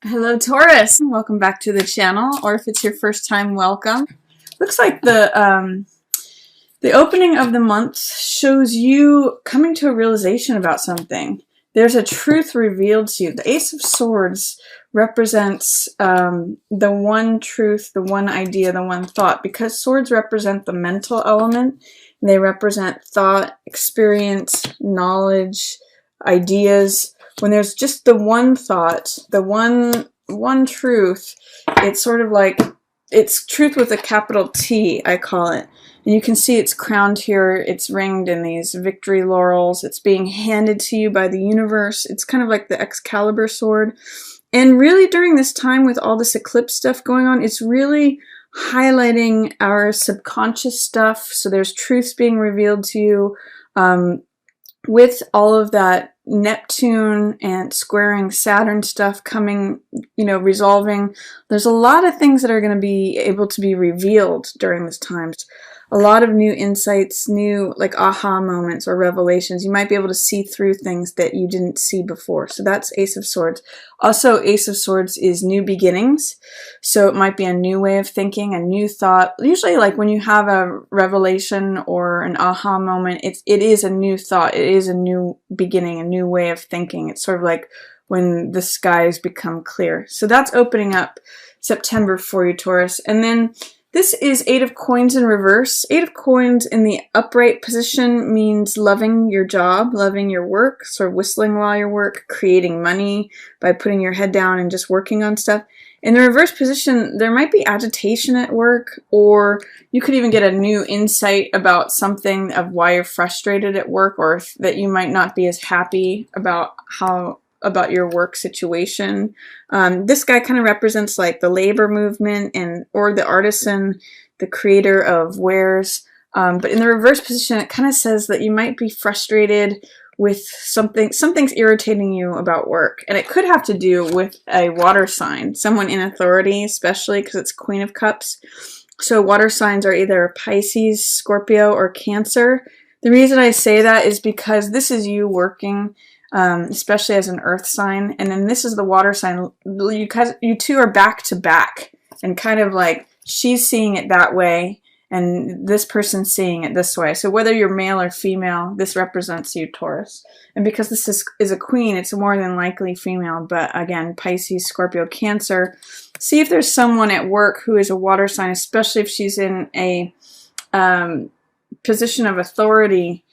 Hello Taurus, welcome back to the channel, or if it's your first time, welcome. Looks like the opening of the month shows you coming to a realization about something. There's a truth revealed to you. The Ace of Swords represents the one truth, the one idea, the one thought, because swords represent the mental element. They represent thought, experience, knowledge, ideas. When there's just the one thought, the one truth, it's sort of like, it's truth with a capital T, I call it. And you can see it's crowned here, it's ringed in these victory laurels, it's being handed to you by the universe. It's kind of like the Excalibur sword. And really during this time with all this eclipse stuff going on, it's really highlighting our subconscious stuff. So there's truths being revealed to you with all of that Neptune and squaring Saturn stuff coming, resolving. There's a lot of things that are going to be able to be revealed during this time. A lot of new insights, new like aha moments or revelations. You might be able to see through things that you didn't see before. So that's Ace of Swords. Also, Ace of Swords is new beginnings. So it might be a new way of thinking, a new thought. Usually like when you have a revelation or an aha moment, it is a new thought. It is a new beginning, a new way of thinking. It's sort of like when the skies become clear. So that's opening up September for you, Taurus. And then this is Eight of Coins in reverse. Eight of Coins in the upright position means loving your job, loving your work, sort of whistling while you work, creating money by putting your head down and just working on stuff. In the reverse position, there might be agitation at work, or you could even get a new insight about something of why you're frustrated at work, or that you might not be as happy about your work situation. This guy kind of represents like the labor movement or the artisan, the creator of wares. But in the reverse position, it kind of says that you might be frustrated with something's irritating you about work. And it could have to do with a water sign, someone in authority, especially because it's Queen of Cups. So water signs are either Pisces, Scorpio, or Cancer. The reason I say that is because this is you working, especially as an earth sign, and then this is the water sign. You two are back to back, and kind of like she's seeing it that way and this person's seeing it this way. So whether you're male or female, this represents you, Taurus. And because this is a queen, it's more than likely female, but again, Pisces, Scorpio, Cancer. See if there's someone at work who is a water sign, especially if she's in a position of authority.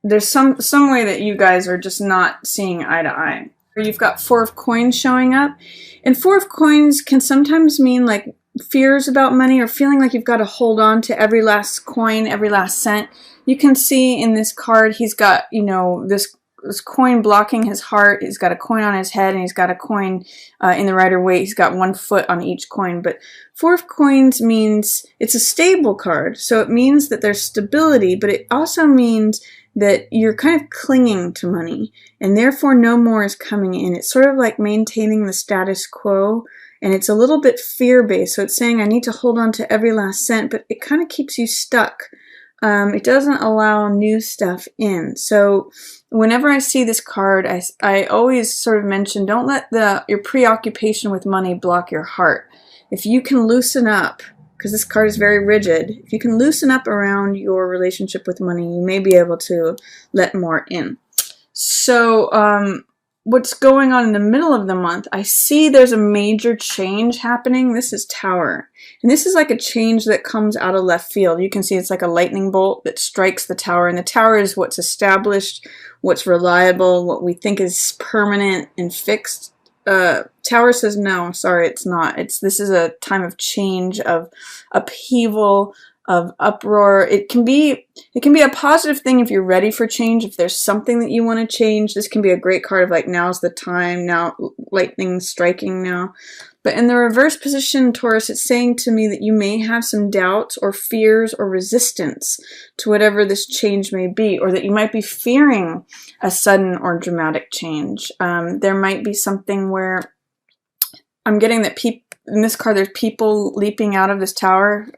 There's some way that you guys are just not seeing eye to eye. You've got Four of Coins showing up. And Four of Coins can sometimes mean like fears about money, or feeling like you've got to hold on to every last coin, every last cent. You can see in this card, he's got, this coin blocking his heart. He's got a coin on his head, and he's got a coin in the Rider-Waite. He's got one foot on each coin. But Four of Coins means it's a stable card. So it means that there's stability, but it also means that you're kind of clinging to money, and therefore no more is coming in. It's sort of like maintaining the status quo, and it's a little bit fear-based. So it's saying I need to hold on to every last cent, but it kind of keeps you stuck. It doesn't allow new stuff in. So whenever I see this card, I always sort of mention, don't let your preoccupation with money block your heart. If you can loosen up, because this card is very rigid, if you can loosen up around your relationship with money, you may be able to let more in. So what's going on in the middle of the month, I see there's a major change happening. This is Tower. And this is like a change that comes out of left field. You can see it's like a lightning bolt that strikes the Tower. And the Tower is what's established, what's reliable, what we think is permanent and fixed. Tower says no, sorry, it's not. This is a time of change, of upheaval, of uproar. It can be a positive thing if you're ready for change. If there's something that you want to change, this can be a great card of like, now's the time, now lightning striking now. But in the reverse position, Taurus, it's saying to me that you may have some doubts or fears or resistance to whatever this change may be, or that you might be fearing a sudden or dramatic change. There might be something where I'm getting that in this card, there's people leaping out of this tower.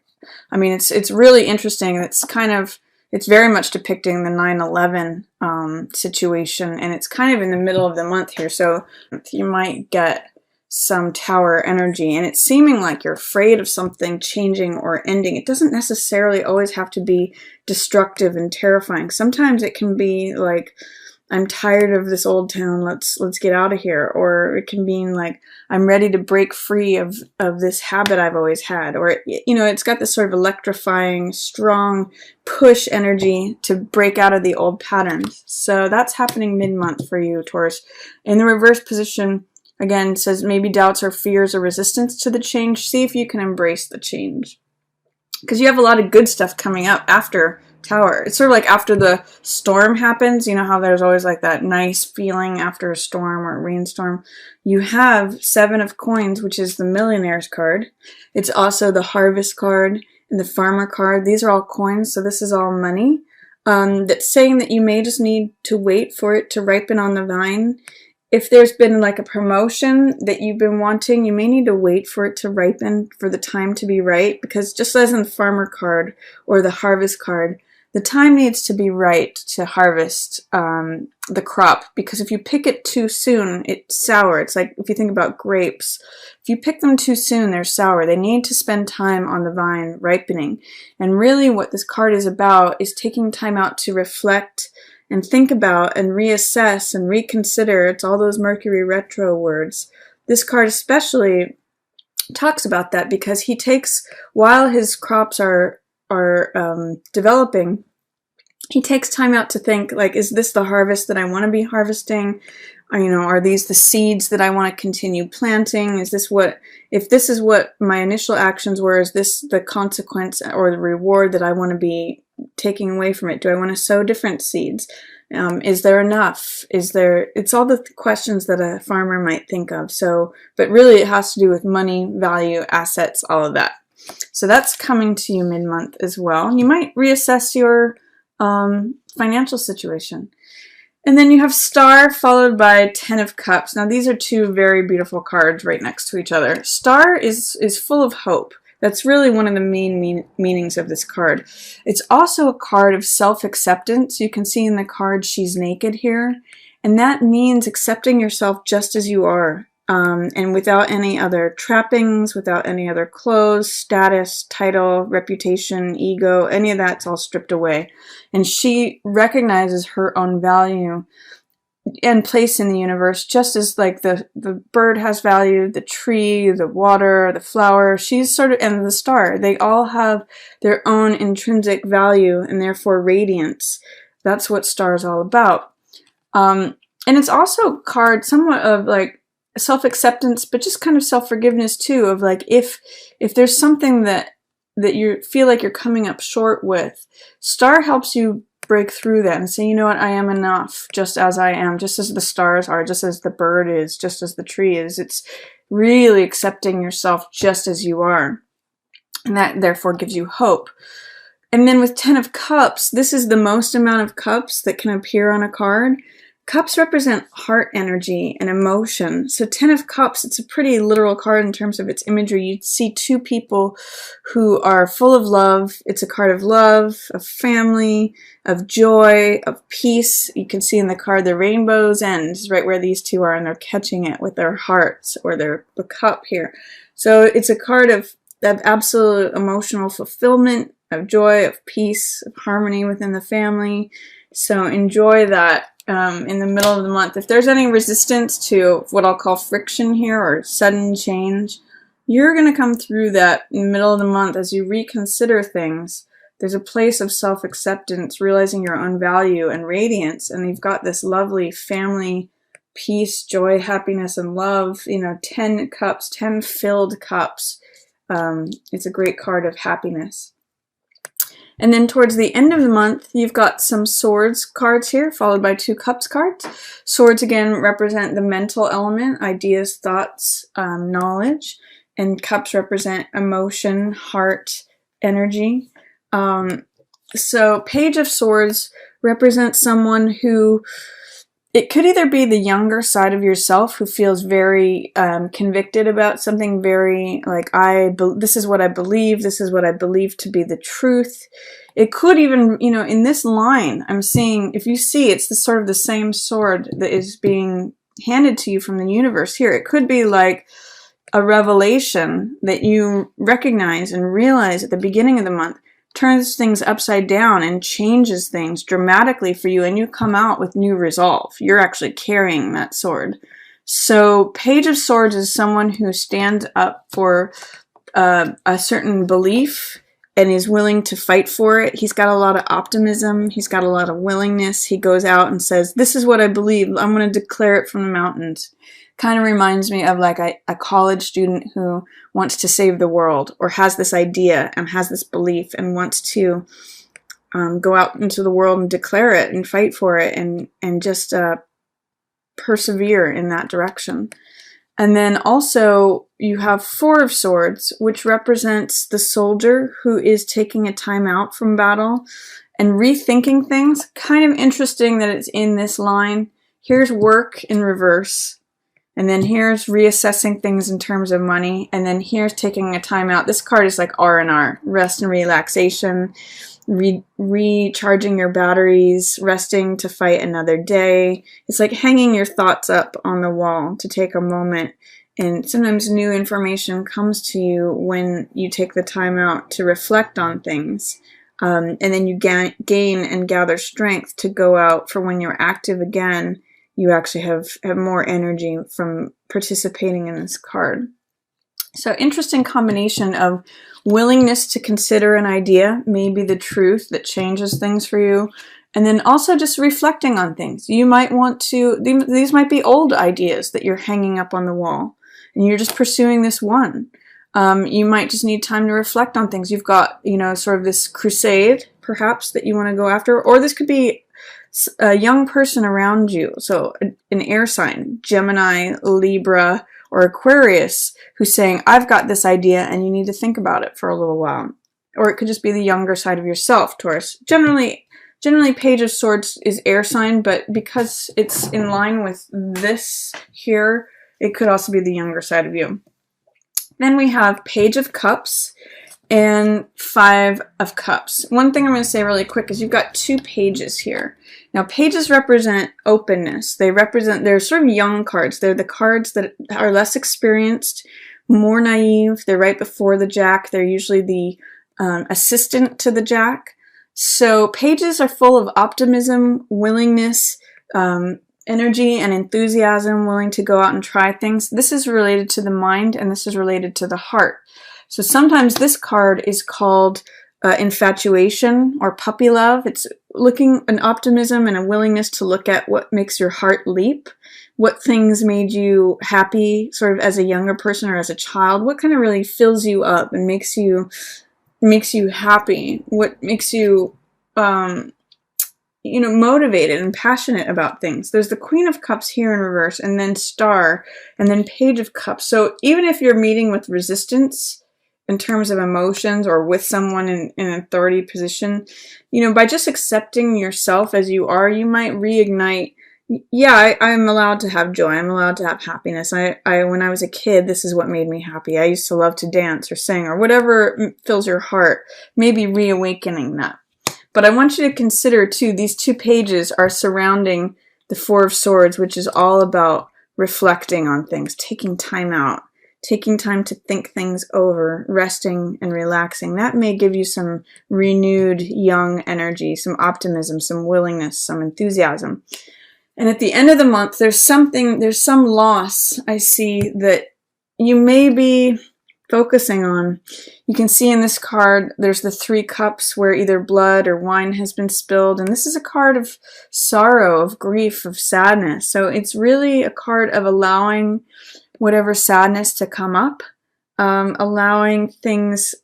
I mean, it's really interesting. It's very much depicting the 9/11 situation, and it's kind of in the middle of the month here. So you might get some tower energy, and it's seeming like you're afraid of something changing or ending. It doesn't necessarily always have to be destructive and terrifying. Sometimes it can be like, I'm tired of this old town, let's get out of here. Or it can mean like, I'm ready to break free of this habit I've always had. Or, you know, it's got this sort of electrifying, strong push energy to break out of the old patterns. So that's happening mid-month for you, Taurus. In the reverse position, again, says maybe doubts or fears or resistance to the change. See if you can embrace the change. Because you have a lot of good stuff coming up after Tower. It's sort of like after the storm happens. You know how there's always like that nice feeling after a storm or a rainstorm? You have 7 of Coins, which is the Millionaire's card. It's also the Harvest card and the Farmer card. These are all coins, so this is all money. That's saying that you may just need to wait for it to ripen on the vine. If there's been like a promotion that you've been wanting, you may need to wait for it to ripen, for the time to be right, because just as in the Farmer card or the Harvest card, the time needs to be right to harvest the crop, because if you pick it too soon, it's sour. It's like if you think about grapes. If you pick them too soon, they're sour. They need to spend time on the vine ripening. And really what this card is about is taking time out to reflect and think about and reassess and reconsider. It's all those Mercury retro words. This card especially talks about that because he takes, while his crops are developing, he takes time out to think, like, is this the harvest that I want to be harvesting? Or, you know, are these the seeds that I want to continue planting? Is this what, if this is what my initial actions were, is this the consequence or the reward that I want to be taking away from it? Do I want to sow different seeds? Is there enough? Is there, it's all the questions that a farmer might think of. So, but really it has to do with money, value, assets, all of that. So that's coming to you mid-month as well. You might reassess your financial situation. And then you have Star followed by 10 of Cups. Now these are 2 very beautiful cards right next to each other. Star is full of hope. That's really one of the main meanings of this card. It's also a card of self-acceptance. You can see in the card she's naked here. And that means accepting yourself just as you are. And without any other trappings, without any other clothes, status, title, reputation, ego, any of that's all stripped away. And she recognizes her own value and place in the universe, just as like the bird has value, the tree, the water, the flower, she's sort of, and the star, they all have their own intrinsic value and therefore radiance. That's what Star is all about. And it's also a card somewhat of like self-acceptance, but just kind of self-forgiveness too, of like, if there's something that you feel like you're coming up short with, Star helps you break through that and say, you know what, I am enough just as I am, just as the stars are, just as the bird is, just as the tree is. It's really accepting yourself just as you are. And that therefore gives you hope. And then with 10 of Cups, this is the most amount of cups that can appear on a card. Cups represent heart energy and emotion. So 10 of Cups, it's a pretty literal card in terms of its imagery. You see 2 people who are full of love. It's a card of love, of family, of joy, of peace. You can see in the card the rainbow's end is right where these 2 are, and they're catching it with their hearts or the cup here. So it's a card of absolute emotional fulfillment, of joy, of peace, of harmony within the family. So enjoy that. In the middle of the month. If there's any resistance to what I'll call friction here or sudden change, you're going to come through that in the middle of the month as you reconsider things. There's a place of self-acceptance, realizing your own value and radiance, and you've got this lovely family, peace, joy, happiness, and love. You know, 10 cups, 10 filled cups. It's a great card of happiness. And then towards the end of the month, you've got some Swords cards here, followed by 2 Cups cards. Swords, again, represent the mental element, ideas, thoughts, knowledge. And Cups represent emotion, heart, energy. So Page of Swords represents someone who, it could either be the younger side of yourself who feels very convicted about something, very like, this is what I believe, this is what I believe to be the truth. It could even, you know, in this line, I'm seeing, if you see, it's the sort of the same sword that is being handed to you from the universe here. It could be like a revelation that you recognize and realize at the beginning of the month, turns things upside down and changes things dramatically for you, and you come out with new resolve. You're actually carrying that sword. So Page of Swords is someone who stands up for a certain belief and is willing to fight for it. He's got a lot of optimism. He's got a lot of willingness. He goes out and says, this is what I believe. I'm going to declare it from the mountains. Kind of reminds me of like a college student who wants to save the world, or has this idea and has this belief and wants to go out into the world and declare it and fight for it and just persevere in that direction. And then also you have Four of Swords, which represents the soldier who is taking a time out from battle and rethinking things. Kind of interesting that it's in this line. Here's work in reverse. And then here's reassessing things in terms of money. And then here's taking a time out. This card is like R&R, rest and relaxation, recharging your batteries, resting to fight another day. It's like hanging your thoughts up on the wall to take a moment. And sometimes new information comes to you when you take the time out to reflect on things. And then you gain and gather strength to go out for when you're active again. You actually have more energy from participating in this card. So interesting combination of willingness to consider an idea, maybe the truth that changes things for you, and then also just reflecting on things. You might want to, these might be old ideas that you're hanging up on the wall, and you're just pursuing this one. You might just need time to reflect on things. You've got, sort of this crusade, perhaps, that you want to go after, or this could be a young person around you, so an air sign, Gemini, Libra, or Aquarius, who's saying, I've got this idea and you need to think about it for a little while. Or it could just be the younger side of yourself, Taurus. Generally Page of Swords is air sign, but because it's in line with this here, it could also be the younger side of you. Then we have Page of Cups and Five of Cups. One thing I'm going to say really quick is you've got two pages here. Now, pages represent openness. They're sort of young cards. They're the cards that are less experienced, more naive. They're right before the Jack. They're usually the assistant to the Jack. So pages are full of optimism, willingness, energy and enthusiasm, willing to go out and try things. This is related to the mind, and this is related to the heart. So sometimes this card is called infatuation or puppy love. It's an optimism and a willingness to look at what makes your heart leap, what things made you happy sort of as a younger person or as a child, what kind of really fills you up and makes you happy, what makes you motivated and passionate about things. There's the Queen of Cups here in reverse, and then Star, and then Page of Cups. So even if you're meeting with resistance in terms of emotions or with someone in an authority position, by just accepting yourself as you are, you might reignite, I'm allowed to have joy. I'm allowed to have happiness. When I was a kid, this is what made me happy. I used to love to dance or sing or whatever fills your heart, maybe reawakening that. But I want you to consider, too, these two pages are surrounding the Four of Swords, which is all about reflecting on things, taking time out, taking time to think things over, resting and relaxing. That may give you some renewed young energy, some optimism, some willingness, some enthusiasm. And at the end of the month, there's some loss I see that you may be focusing on. You can see in this card, there's the Three Cups where either blood or wine has been spilled. And this is a card of sorrow, of grief, of sadness. So it's really a card of allowing whatever sadness to come up, allowing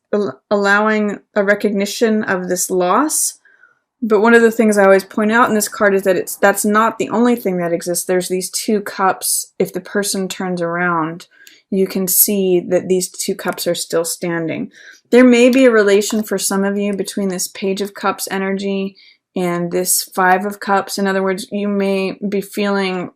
a recognition of this loss. But one of the things I always point out in this card is that that's not the only thing that exists. There's these two cups. If the person turns around, you can see that these two cups are still standing. There may be a relation for some of you between this Page of Cups energy and this Five of Cups. In other words, you may be feeling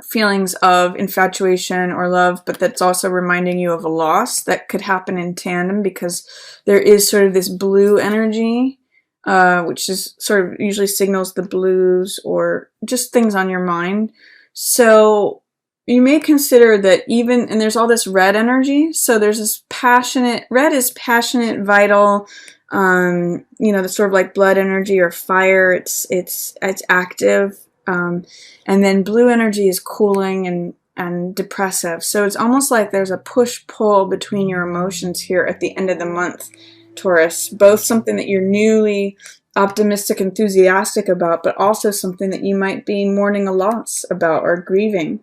feelings of infatuation or love, but that's also reminding you of a loss that could happen in tandem, because there is sort of this blue energy, which is sort of usually signals the blues or just things on your mind. So you may consider that even, and there's all this red energy, so there's this passionate, red is passionate, vital, you know, the sort of like blood energy or fire, it's active, and then blue energy is cooling and depressive. So it's almost like there's a push-pull between your emotions here at the end of the month, Taurus, both something that you're newly optimistic, enthusiastic about, but also something that you might be mourning a loss about or grieving.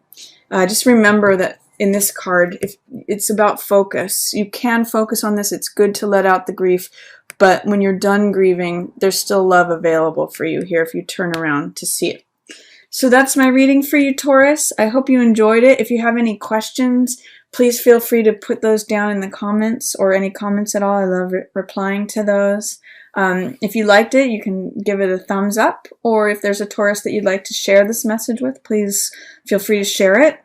Just remember that in this card, if it's about focus. You can focus on this. It's good to let out the grief, but when you're done grieving, there's still love available for you here if you turn around to see it. So that's my reading for you, Taurus. I hope you enjoyed it. If you have any questions, please feel free to put those down in the comments, or any comments at all. I love replying to those. If you liked it, you can give it a thumbs up, or if there's a Taurus that you'd like to share this message with, please feel free to share it.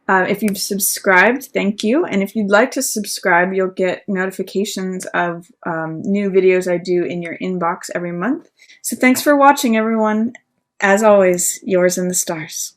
If you've subscribed, thank you. And if you'd like to subscribe, you'll get notifications of new videos I do in your inbox every month. So thanks for watching, everyone. As always, yours in the stars.